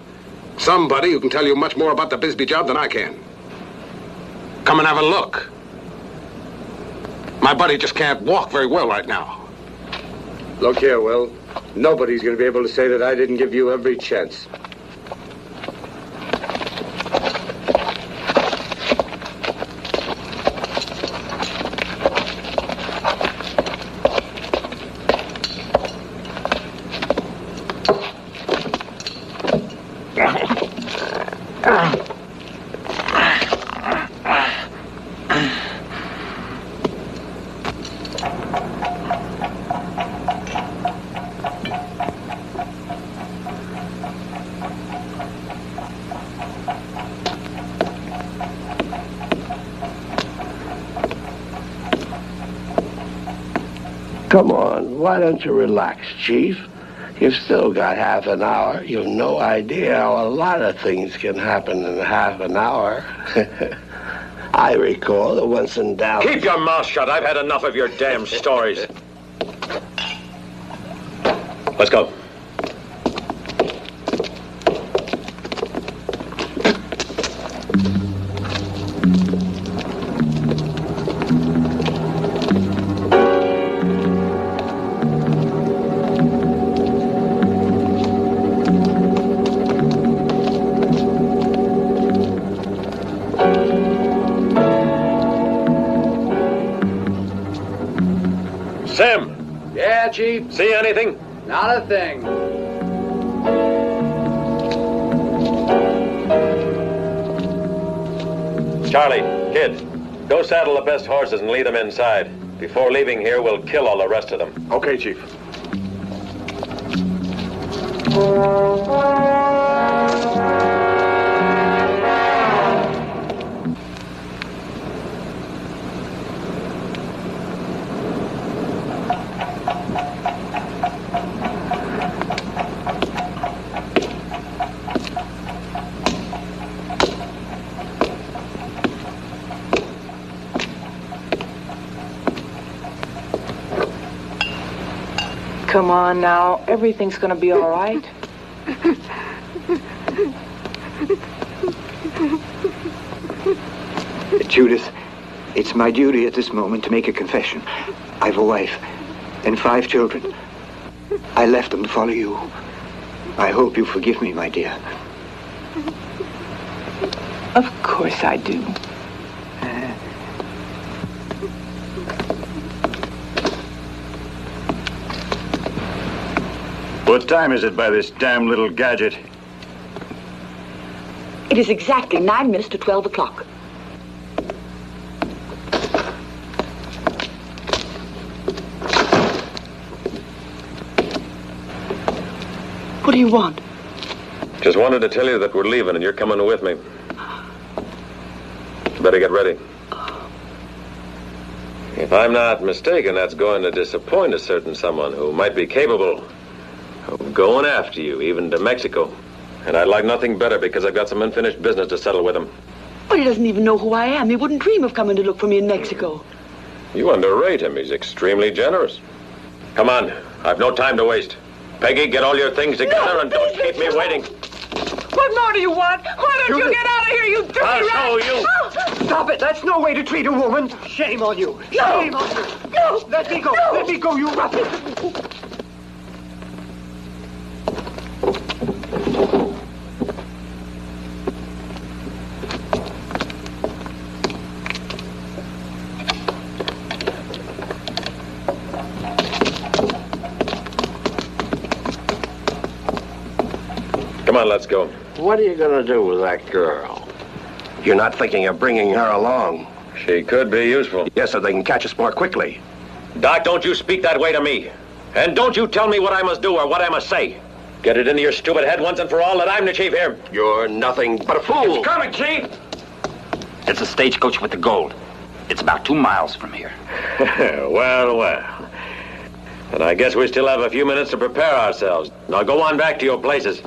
somebody who can tell you much more about the Bisbee job than I can. Come and have a look. My buddy just can't walk very well right now. Look here, Will. Nobody's going to be able to say that I didn't give you every chance. Come on, why don't you relax, Chief? You've still got half an hour. You've no idea how a lot of things can happen in half an hour. I recall that once in Dallas... Keep your mouth shut. I've had enough of your damn stories. Let's go. Sam! Yeah, Chief. See anything? Not a thing. Charlie, kid, go saddle the best horses and lead them inside. Before leaving here, we'll kill all the rest of them. Okay, Chief. Come on now. Everything's gonna be all right. Judith, it's my duty at this moment to make a confession. I've a wife and 5 children. I left them to follow you. I hope you forgive me, my dear. Of course I do. What time is it by this damn little gadget? It is exactly 9 minutes to 12 o'clock. What do you want? Just wanted to tell you that we're leaving and you're coming with me. Better get ready. If I'm not mistaken, that's going to disappoint a certain someone who might be capable of going after you, even to Mexico. And I'd like nothing better because I've got some unfinished business to settle with him. But he doesn't even know who I am. He wouldn't dream of coming to look for me in Mexico. You underrate him. He's extremely generous. Come on. I've no time to waste. Peggy, get all your things together and don't keep me waiting. What more do you want? Why don't you get out of here, you dirty rat? I'll show you. Stop it! That's no way to treat a woman! Shame on you! Shame on you! No! Let me go! No. Let me go, you ruffian! Come on, let's go. What are you going to do with that girl? You're not thinking of bringing her along? She could be useful. Yes, so they can catch us more quickly. Doc, don't you speak that way to me. And don't you tell me what I must do or what I must say. Get it into your stupid head once and for all that I'm the chief here. You're nothing but a fool. It's coming, chief. It's a stagecoach with the gold. It's about 2 miles from here. Well, well. And I guess we still have a few minutes to prepare ourselves. Now go on back to your places.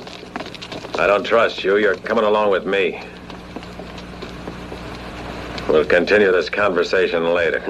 I don't trust you. You're coming along with me. We'll continue this conversation later.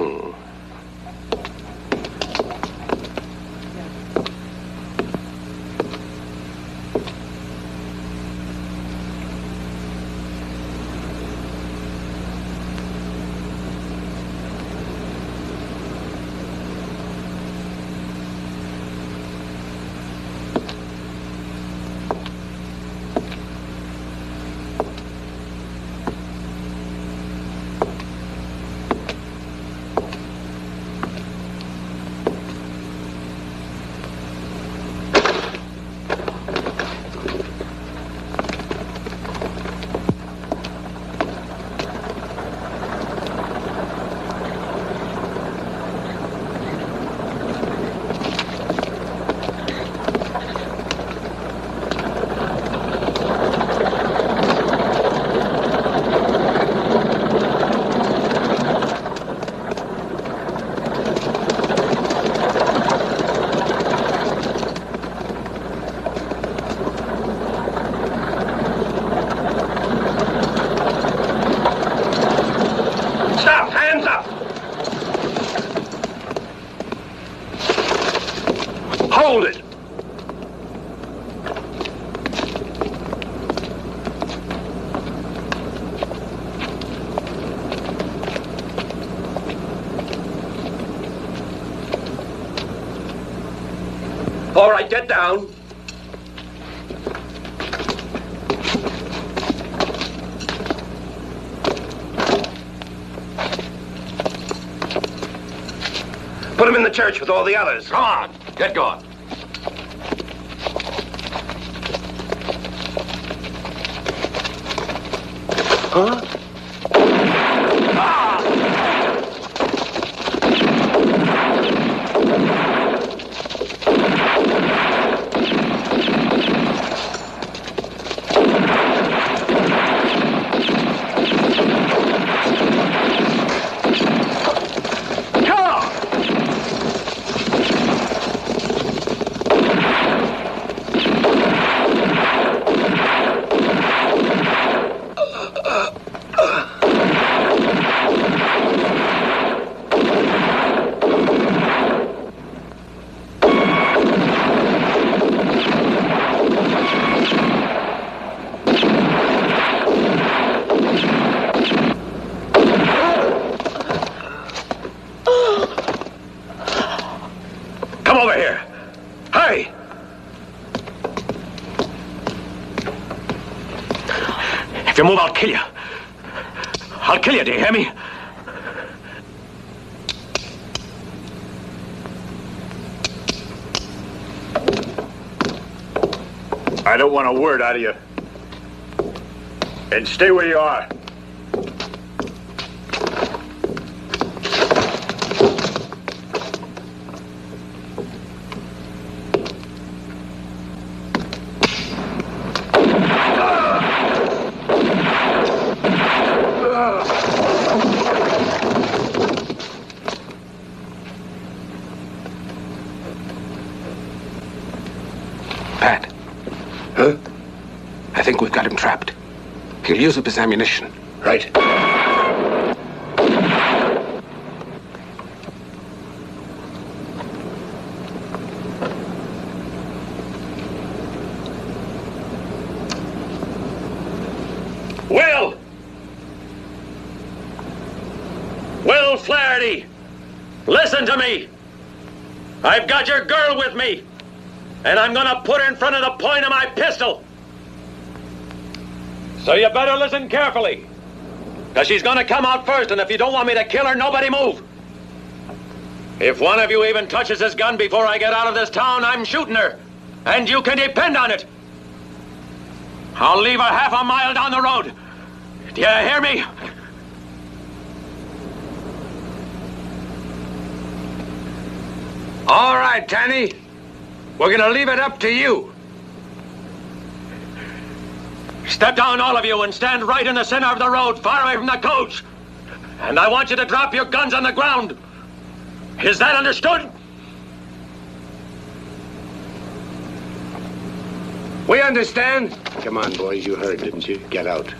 Hold it! All right, get down. Put him in the church with all the others. Come on, get going. Huh? If you move, I'll kill you. I'll kill you, do you hear me? I don't want a word out of you. And stay where you are. Pat. Huh? I think we've got him trapped. He'll use up his ammunition. Right. Will Flaherty, listen to me. I've got your girl with me, and I'm gonna put her in front of the point of my pistol. So you better listen carefully, because she's gonna come out first, and if you don't want me to kill her, nobody move. If one of you even touches this gun before I get out of this town, I'm shooting her, and you can depend on it. I'll leave her half a mile down the road. Do you hear me? All right, Tanny. We're gonna leave it up to you. Step down, all of you, and stand right in the center of the road, far away from the coach. And I want you to drop your guns on the ground. Is that understood? We understand. Come on, boys. You heard, didn't you? Get out.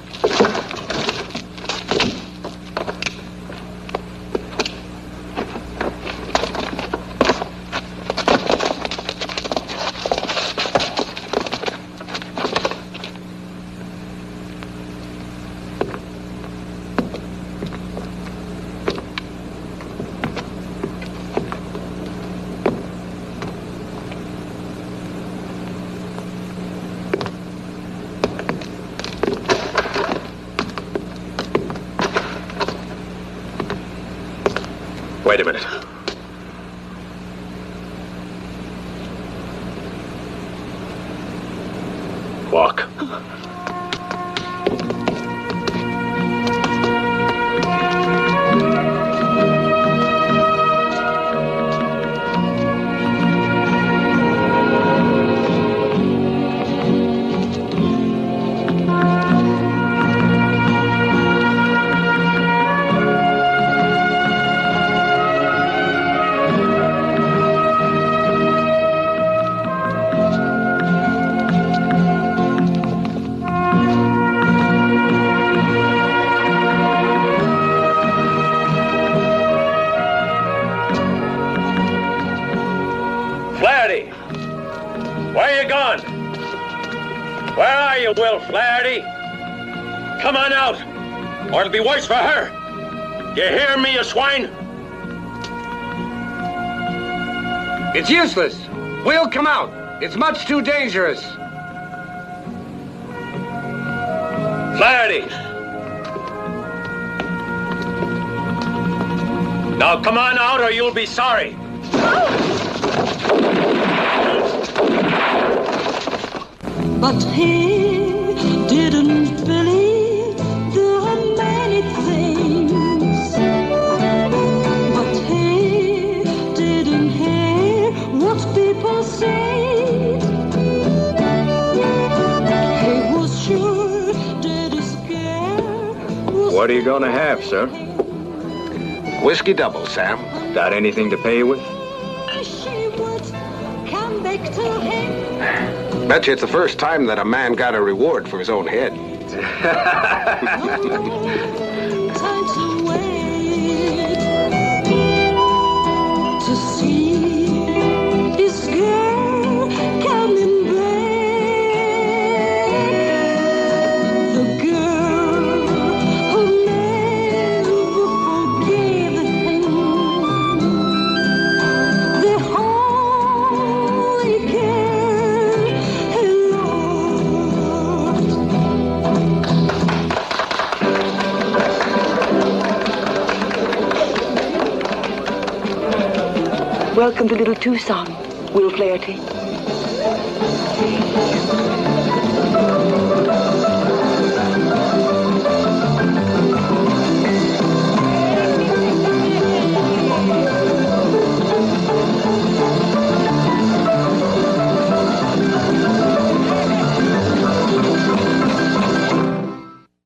Wait a minute. Walk. Will Flaherty, come on out, or it'll be worse for her. You hear me, you swine? It's useless. We'll come out. It's much too dangerous. Flaherty. Now come on out, or you'll be sorry. But he didn't believe the many things. But he didn't hear what people said. He was sure that his scare was... What are you gonna have, sir? Whiskey double, Sam. Got anything to pay with? She would come back to him. Bet you it's the first time that a man got a reward for his own head. Time to wait to see this girl coming back. The girl who never forgave him. The only girl he loved. Welcome to Little Tucson, Will Flaherty.